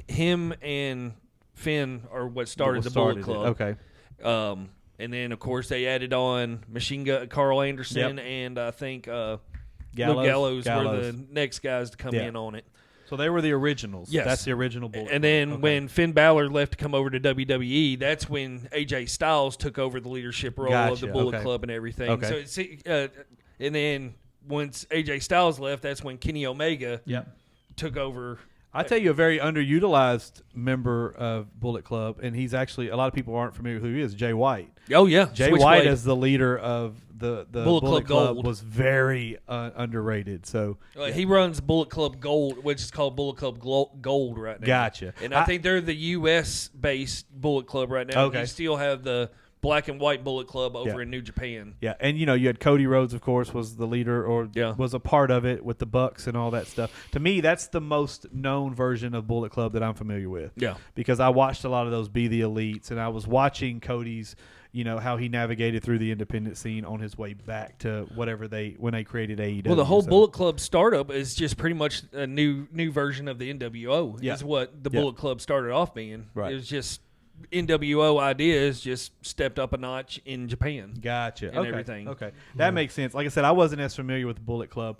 Him and Finn are what started the Bullet Club. Okay. And then of course they added on Machine Gun Carl Anderson and I think Luke Gallows were the next guys to come in on it. So they were the originals. Yes. That's the original Bullet And Club. then Okay. when Finn Balor left to come over to WWE, that's when AJ Styles took over the leadership role of the Gotcha. Bullet Okay. Club and everything. Okay. So and then once AJ Styles left, that's when Kenny Omega took over. I tell you, a very underutilized member of Bullet Club, and he's actually a lot of people aren't familiar with who he is. Jay White. Oh yeah, Jay Switchblade. White as the leader of the Bullet Club Gold. was very underrated. So He runs Bullet Club Gold, which is called Bullet Club Gold right now. Gotcha. And I think they're the U.S. based Bullet Club right now. Okay. You still have the black and white Bullet Club over in New Japan. Yeah, and you had Cody Rhodes, of course, was the leader or was a part of it with the Bucks and all that stuff. To me, that's the most known version of Bullet Club that I'm familiar with. Yeah. Because I watched a lot of those Be the Elites, and I was watching Cody's, how he navigated through the independent scene on his way back to whatever when they created AEW. Well, the whole Bullet Club startup is just pretty much a new version of the NWO. Is what the Bullet Club started off being. Right. It was just NWO ideas just stepped up a notch in Japan. Gotcha. And everything. Okay. That makes sense. Like I said, I wasn't as familiar with the Bullet Club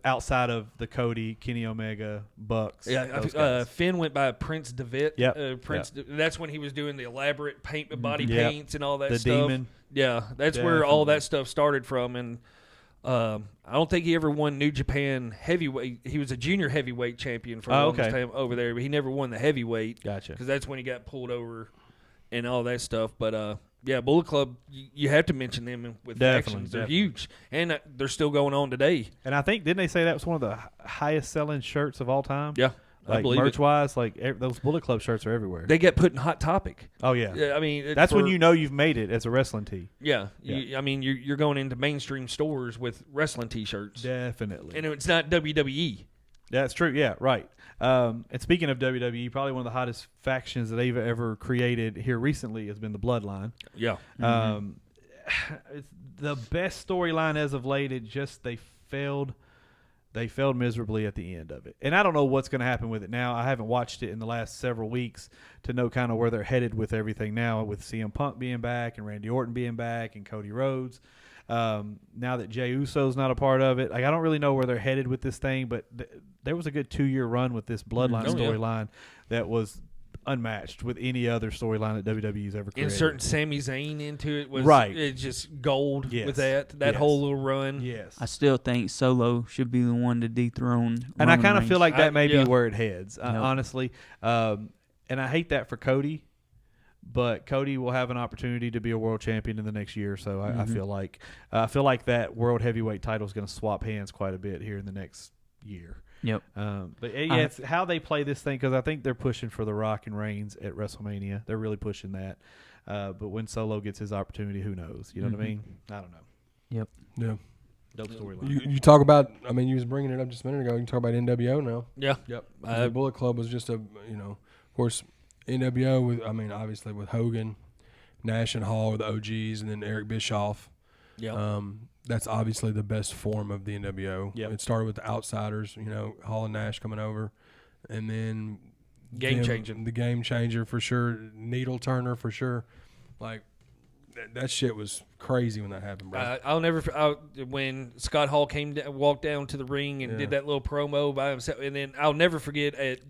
outside of the Cody, Kenny Omega, Bucks. Yeah, Finn went by Prince DeVitt. Yep. That's when he was doing the elaborate body paints and all that the stuff. Demon. Yeah, that's where all that stuff started from. And I don't think he ever won New Japan heavyweight. He was a junior heavyweight champion for a long time over there, but he never won the heavyweight. Gotcha. Because that's when he got pulled over and all that stuff. But Bullet Club, you have to mention them with factions. They're huge, and they're still going on today. And I think, didn't they say that was one of the highest selling shirts of all time? Yeah. Like merch-wise, those Bullet Club shirts are everywhere. They get put in Hot Topic. Oh, yeah. I mean, that's when you've made it as a wrestling tee. Yeah. You're going into mainstream stores with wrestling T-shirts. Definitely. And it's not WWE. That's true. Yeah, right. And speaking of WWE, probably one of the hottest factions that they've ever created here recently has been the Bloodline. Yeah. It's the best storyline as of late. They failed miserably at the end of it. And I don't know what's going to happen with it now. I haven't watched it in the last several weeks to know kind of where they're headed with everything now, with CM Punk being back and Randy Orton being back and Cody Rhodes. Now that Jey Uso's not a part of it, I don't really know where they're headed with this thing, but there was a good 2-year run with this Bloodline storyline that was unmatched with any other storyline that WWE's ever created. Inserting Sami Zayn into it was it's just gold with that whole little run. Yes. I still think Solo should be the one to dethrone And Roman I kind of Reigns. feel like that may be where it heads, honestly. And I hate that for Cody, but Cody will have an opportunity to be a world champion in the next year. So I feel like that world heavyweight title is going to swap hands quite a bit here in the next year. Yep. But it's how they play this thing, because I think they're pushing for The Rock and Reigns at WrestleMania. They're really pushing that. But when Solo gets his opportunity, who knows? You know what I mean? I don't know. Yep. Yeah. Dope storyline. You talk about, you was bringing it up just a minute ago. You can talk about NWO now. Yeah. Yep. The Bullet Club was just of course, NWO with, obviously with Hogan, Nash and Hall were the OGs, and then Eric Bischoff. Yeah. That's obviously the best form of the NWO. Yep. It started with the Outsiders, Hall and Nash coming over, and then Game changing. The Game Changer for sure, Needle Turner for sure. Like that shit was crazy when that happened, bro. I'll never when Scott Hall walked down to the ring and did that little promo by himself, and then I'll never forget at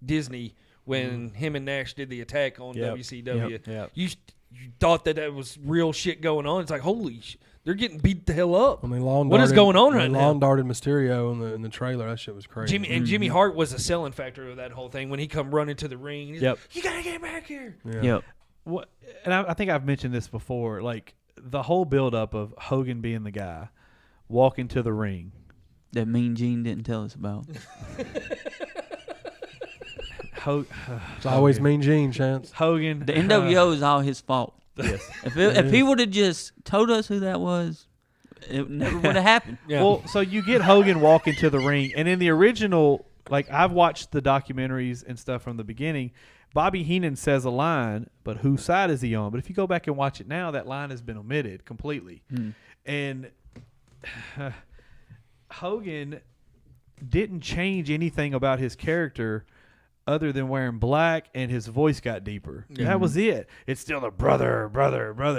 Disney when him and Nash did the attack on WCW. Yep. You thought that was real shit going on. It's like, holy shit. They're getting beat the hell up. What is going on right now? Lawn darted Mysterio in the trailer. That shit was crazy. Jimmy Hart was a selling factor of that whole thing when he come running to the ring. He's Yep. like, you gotta get back here. Yeah. Yep. What? And I think I've mentioned this before. Like the whole buildup of Hogan being the guy, walking to the ring. That Mean Gene didn't tell us about. It's always Mean Gene, Chance. Hogan. The NWO is all his fault. Yes. If he would have just told us who that was, it never would have happened. Yeah. Well, so you get Hogan walking to the ring, and in the original, like I've watched the documentaries and stuff from the beginning, Bobby Heenan says a line, but whose side is he on? But if you go back and watch it now, that line has been omitted completely. And Hogan didn't change anything about his character other than wearing black, and his voice got deeper. That was it. It's still the brother.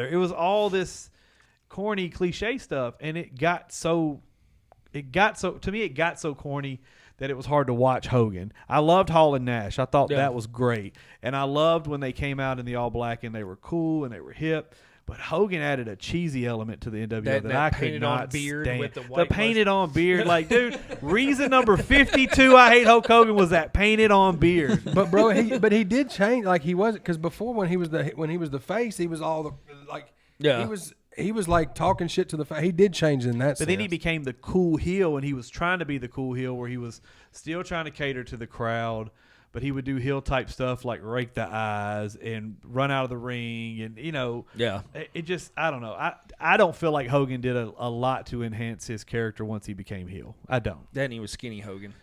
It was all this corny cliche stuff, and it got so corny that it was hard to watch Hogan. I loved Hall and Nash. I thought that was great, and I loved when they came out in the all black and they were cool and they were hip. But Hogan added a cheesy element to the NWO that I could not stand. With the painted on beard, like, dude, reason number 52 I hate Hulk Hogan was that painted on beard. But bro, he did change. Like he wasn't, because before when he was the face, he was all the like. Yeah. He was like talking shit to the face. He did change in that. But then he became the cool heel, and he was trying to be the cool heel, where he was still trying to cater to the crowd, but he would do heel type stuff like rake the eyes and run out of the ring, and it just, I don't know. I don't feel like Hogan did a lot to enhance his character once he became heel. I don't. Then he was skinny Hogan.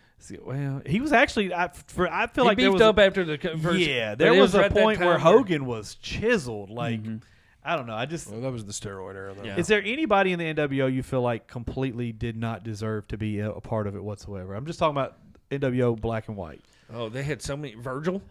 Well, he was actually. I feel he like beefed up after the conversion. Yeah, there was a point where Hogan was chiseled. Like I don't know. Well, that was the steroid era, though. Yeah. Is there anybody in the NWO you feel like completely did not deserve to be a part of it whatsoever? I'm just talking about NWO Black and White. Oh, they had so many. Virgil?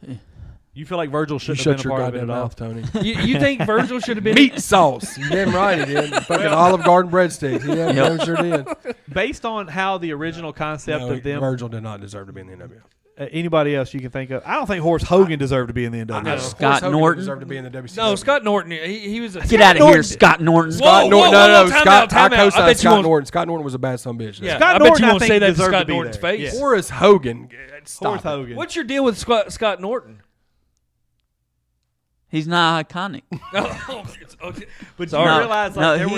You feel like Virgil shouldn't have been a part of it at all? Mouth, Tony. You think Virgil should have been meat sauce? You damn right he did. Fucking Olive Garden breadsticks. Yeah, sure did. Based on how the original concept of them, Virgil did not deserve to be in the NWO. Anybody else you can think of? I don't think Horace Hogan deserved to be in the NWO. Scott Norton deserved to be in the WCW. No, Scott Norton. He was a Get out of here, Scott Norton. Scott Norton. No. Scott. I co-signed Scott Norton. Scott Norton was a bad son of a bitch. Yeah, Scott I Norton, bet you won't think, say that to deserved Scott be Norton's there. face. Yeah. Horace Hogan. Horace Hogan. What's your deal with Scott Norton? He's not iconic. Okay. But you realize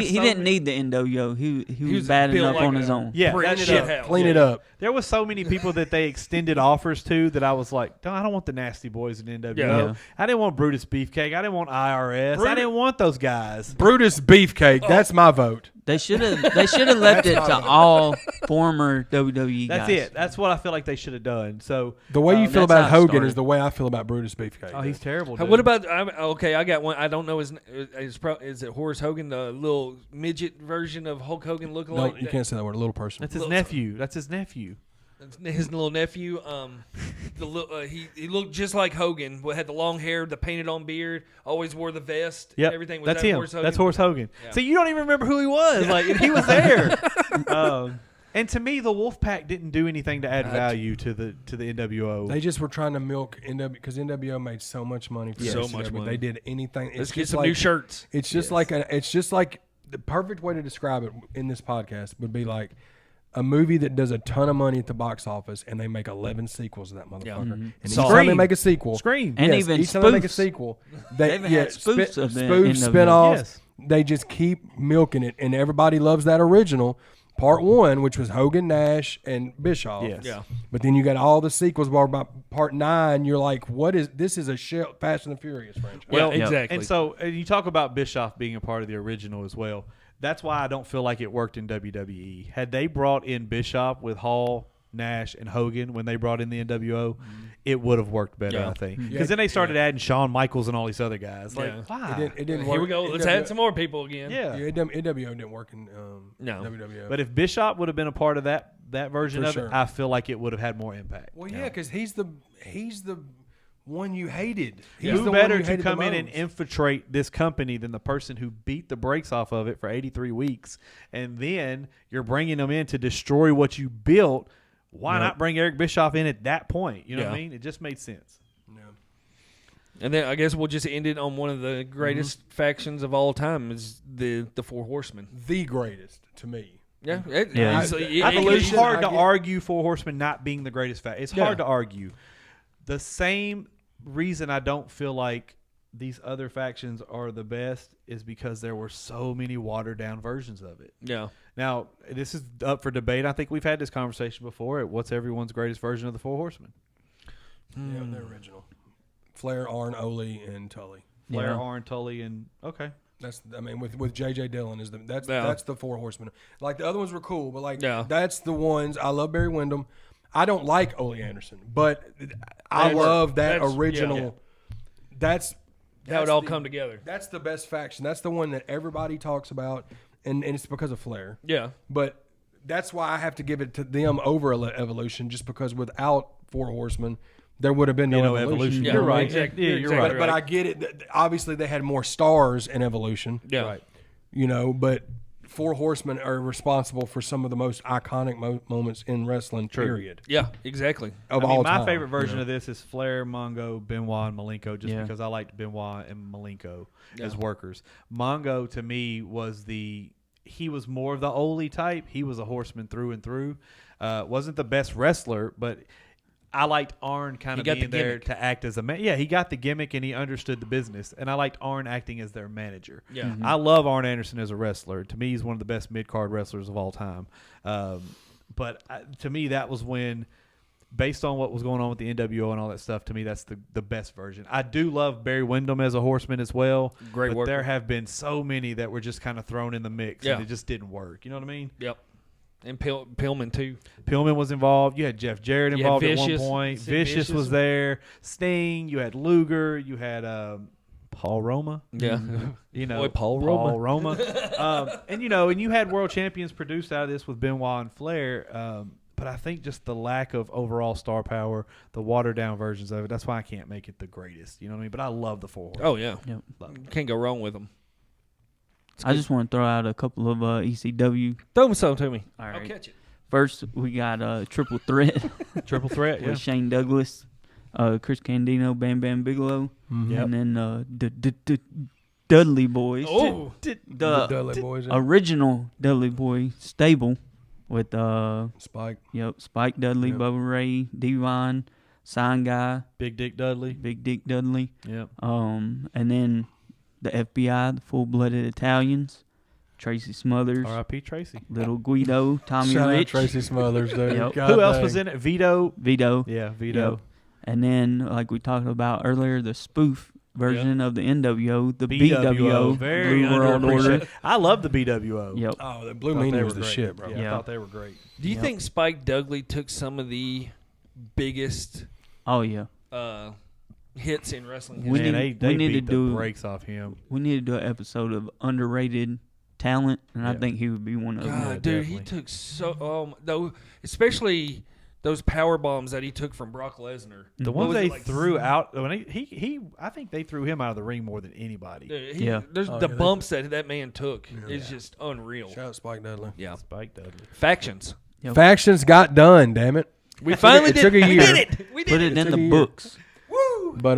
he didn't need the NWO. He was bad enough on his own. Yeah, clean it up. There was so many people that they extended offers to that I was like, I don't want the Nasty Boys in NWO. Yeah. I didn't want Brutus Beefcake. I didn't want IRS. I didn't want those guys. Brutus Beefcake. That's my vote. They should have left it to all former WWE guys. That's it. That's what I feel like they should have done. So the way you feel that's about how it Hogan started. is the way I feel about Brutus Beefcake. Oh, he's terrible. Dude. What about? I got one. I don't know his. Is it Horace Hogan, the little midget version of Hulk Hogan looking No, like? you can't say that word. A little person. That's his nephew. That's his nephew. His little nephew. He looked just like Hogan. Had the long hair, the painted on beard. Always wore the vest. Yeah, everything. Was that's that him. Horace Hogan? That's Horace Hogan. Yeah. See, you don't even remember who he was. Like, and he was there. And to me, the Wolfpack didn't do anything to add value to the NWO. They just were trying to milk NWO because NWO made so much money. For So WCW. much money. They did anything. Let's get some new shirts. It's just like the perfect way to describe it in this podcast would be like a movie that does a ton of money at the box office and they make 11 sequels of that motherfucker. Yeah. And each time they make a sequel, Scream. And even each time they make a spoofs. sequel, They've had spoofs of the spoofs, NWO. spinoffs. Yes. They just keep milking it, and everybody loves that original. Part 1, which was Hogan, Nash, and Bischoff. Yes. Yeah. But then you got all the sequels. About Part 9, you're like, what is this? Is a Fast and the Furious franchise. Well, Yeah. exactly. And so and you talk about Bischoff being a part of the original as well. That's why I don't feel like it worked in WWE. Had they brought in Bischoff with Hall, Nash, and Hogan when they brought in the NWO, it would have worked better, Yeah. I think. Because then they started adding Shawn Michaels and all these other guys. Like, Yeah. why? It didn't work. Here we go. Let's add some more people again. Yeah. NWO didn't work in No. WWF. But if Bischoff would have been a part of that version For of sure. it, I feel like it would have had more impact. Well, yeah, because he's the one you hated. He's Who the better one you to hated come the in and most. infiltrate this company than the person who beat the brakes off of it for 83 weeks, and then you're bringing them in to destroy what you built? Why not bring Eric Bischoff in at that point? You know what I mean? It just made sense. And then I guess we'll just end it on one of the greatest factions of all time is the Four Horsemen. The greatest to me. Yeah. I think it's hard to argue Four Horsemen not being the greatest faction. It's hard to argue. The same reason I don't feel like these other factions are the best is because there were so many watered down versions of it. Yeah. Now, this is up for debate. I think we've had this conversation before. What's everyone's greatest version of the Four Horsemen? Yeah, the original. Flair, Arn, Ole, and Tully. Flair, Arn, Tully, and okay. That's with J.J. Dillon that's the Four Horsemen. Like the other ones were cool, but that's the ones. I love Barry Windham. I don't like Ole Anderson, but I love that original. Yeah. That's How it all come together. That's the best faction. That's the one that everybody talks about, and it's because of Flair. Yeah. But that's why I have to give it to them over Evolution, just because without Four Horsemen, there would have been no Evolution. Yeah, You're right. Exactly. Yeah, you're right. But I get it. Obviously, they had more stars in Evolution. Yeah. Right. You know, but Four Horsemen are responsible for some of the most iconic moments in wrestling, period. Yeah, exactly. Of I mean, all my time. favorite version of this is Flair, Mongo, Benoit, and Malenko, just Yeah. because I liked Benoit and Malenko as workers. Mongo, to me, he was more of the Ole type. He was a horseman through and through. Wasn't the best wrestler, but I liked Arn kind of being there to act as a man. Yeah, he got the gimmick and he understood the business. And I liked Arn acting as their manager. Yeah. Mm-hmm. I love Arn Anderson as a wrestler. To me, he's one of the best mid-card wrestlers of all time. But to me, that was when based on what was going on with the NWO and all that stuff, to me, that's the best version. I do love Barry Windham as a horseman as well. Great work. There have been so many that were just kind of thrown in the mix, and it just didn't work. You know what I mean? Yep. And Pillman, too. Pillman was involved. You had Jeff Jarrett involved at one Vicious. point. Vicious was there. Sting. You had Luger. You had Paul Roma. Yeah. You know, Boy, Paul Roma. And you had world champions produced out of this with Benoit and Flair. But I think just the lack of overall star power, the watered down versions of it, that's why I can't make it the greatest. You know what I mean? But I love the Four Horsemen. Oh, yeah. Yep. Can't go wrong with them. I just want to throw out a couple of ECW. Throw them some to me. All right. I'll catch it. First, we got Triple Threat Triple threat, with Shane Douglas, Chris Candido, Bam Bam Bigelow, and then Dudley Boyz. Oh, the Dudley Boyz, yeah. original Dudley Boy stable with Spike. Yep, Spike Dudley, Yep. Bubba Ray, Devon, Sign Guy, Big Dick Dudley. Big Dick Dudley. Yep. And then the FBI, the Full-Blooded Italians, Tracy Smothers, R.I.P. Tracy. Little Guido, Tommy Shout out Rich, Tracy Smothers, dude. Yep. God Who else dang. was in it? Vito. Vito. Yeah, Vito. Yep. And then, like we talked about earlier, the spoof version of the NWO, the BWO, Very Blue World Order. underappreciated. I love the BWO. Yep. Oh, the Blue Thought Meanie they was were the great. shit, bro. Yeah, Yeah. I thought they were great. do you think Spike Dudley took some of the biggest Oh yeah. hits in wrestling We history? Man, need- they we need beat to the do- brakes off him. We need to do an episode of underrated talent, and I Yeah. think he would be one of them. God, dude, he definitely. took so though, especially those power bombs that he took from Brock Lesnar. The What ones was it, they like, threw out, when he, I think they threw him out of the ring more than anybody. Dude, Yeah. There's Oh, the yeah, they- bumps that man took is just unreal. Shout out Spike Dudley. Yeah. Spike Dudley. Factions. Yep. Factions got done, damn it. We finally it did. took a We year. did it. We did Put it. it in took the a year. books. But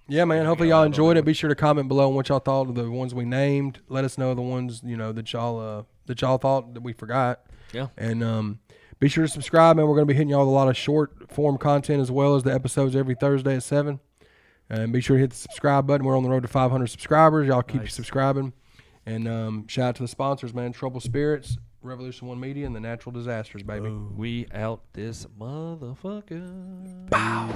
yeah, man. Hopefully y'all enjoyed it. Be sure to comment below on what y'all thought of the ones we named. Let us know the ones that y'all thought that we forgot. Yeah. And be sure to subscribe, man. We're going to be hitting y'all with a lot of short form content as well as the episodes every Thursday at 7. And be sure to hit the subscribe button. We're on the road to 500 subscribers. Y'all keep subscribing. And shout out to the sponsors, man. Trouble Spirits, Revolution One Media, and the Natural Disasters, baby. We out this motherfucker. Bow.